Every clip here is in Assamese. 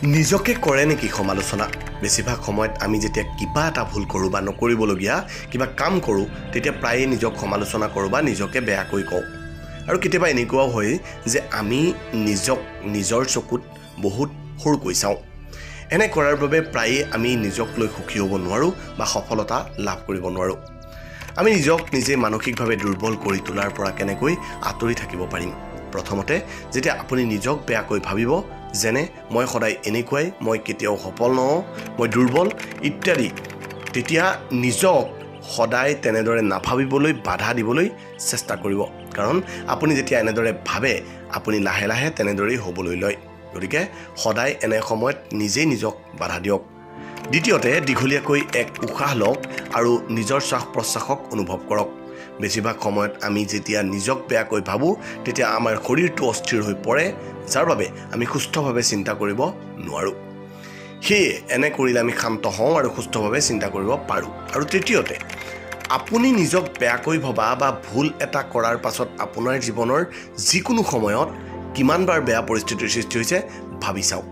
নিজকে কৰে নেকি সমালোচনা? বেছিভাগ সময়ত আমি যেতিয়া কিবা এটা ভুল কৰোঁ বা নকৰিবলগীয়া কিবা কাম কৰোঁ তেতিয়া প্ৰায়ে নিজক সমালোচনা কৰোঁ বা নিজকে বেয়াকৈ কওঁ। আৰু কেতিয়াবা এনেকুৱাও হয় যে আমি নিজক নিজৰ চকুত বহুত সৰুকৈ চাওঁ। এনে কৰাৰ বাবে প্ৰায়ে আমি নিজক লৈ সুখী হ'ব নোৱাৰোঁ বা সফলতা লাভ কৰিব নোৱাৰোঁ। আমি নিজক নিজে মানসিকভাৱে দুৰ্বল কৰি তোলাৰ পৰা কেনেকৈ আঁতৰি থাকিব পাৰিম? প্ৰথমতে যেতিয়া আপুনি নিজক বেয়াকৈ ভাবিব, যেনে মই সদায় এনেকুৱাই, মই কেতিয়াও সফল নহওঁ, মই দুৰ্বল ইত্যাদি, তেতিয়া নিজক সদায় তেনেদৰে নাভাবিবলৈ বাধা দিবলৈ চেষ্টা কৰিব। কাৰণ আপুনি যেতিয়া এনেদৰে ভাবে আপুনি লাহে লাহে তেনেদৰেই হ'বলৈ লয়। গতিকে সদায় এনে সময়ত নিজেই নিজক বাধা দিয়ক। দ্বিতীয়তে, দীঘলীয়াকৈ এক উশাহ লওক আৰু নিজৰ শ্বাস প্ৰশ্বাসক অনুভৱ কৰক। বেছিভাগ সময়ত আমি যেতিয়া নিজক বেয়াকৈ ভাবোঁ তেতিয়া আমাৰ শৰীৰটো অস্থিৰ হৈ পৰে, যাৰ বাবে আমি সুস্থভাৱে চিন্তা কৰিব নোৱাৰোঁ। সেয়ে এনে কৰিলে আমি শান্ত হওঁ আৰু সুস্থভাৱে চিন্তা কৰিব পাৰোঁ। আৰু তৃতীয়তে, আপুনি নিজক বেয়াকৈ ভবা বা ভুল এটা কৰাৰ পাছত আপোনাৰ জীৱনৰ যিকোনো সময়ত কিমানবাৰ বেয়া পৰিস্থিতিৰ সৃষ্টি হৈছে ভাবি চাওক।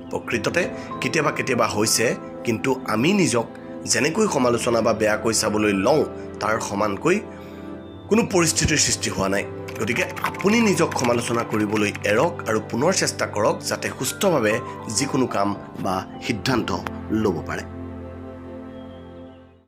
প্ৰকৃততে কেতিয়াবা কেতিয়াবা হৈছে, কিন্তু আমি নিজক যেনেকৈ সমালোচনা বা বেয়াকৈ চাবলৈ লওঁ তাৰ সমানকৈ কোনো পৰিস্থিতিৰ সৃষ্টি হোৱা নাই। গতিকে আপুনি নিজক সমালোচনা কৰিবলৈ এৰক আৰু পুনৰ চেষ্টা কৰক যাতে সুস্থভাৱে যিকোনো কাম বা সিদ্ধান্ত ল'ব পাৰে।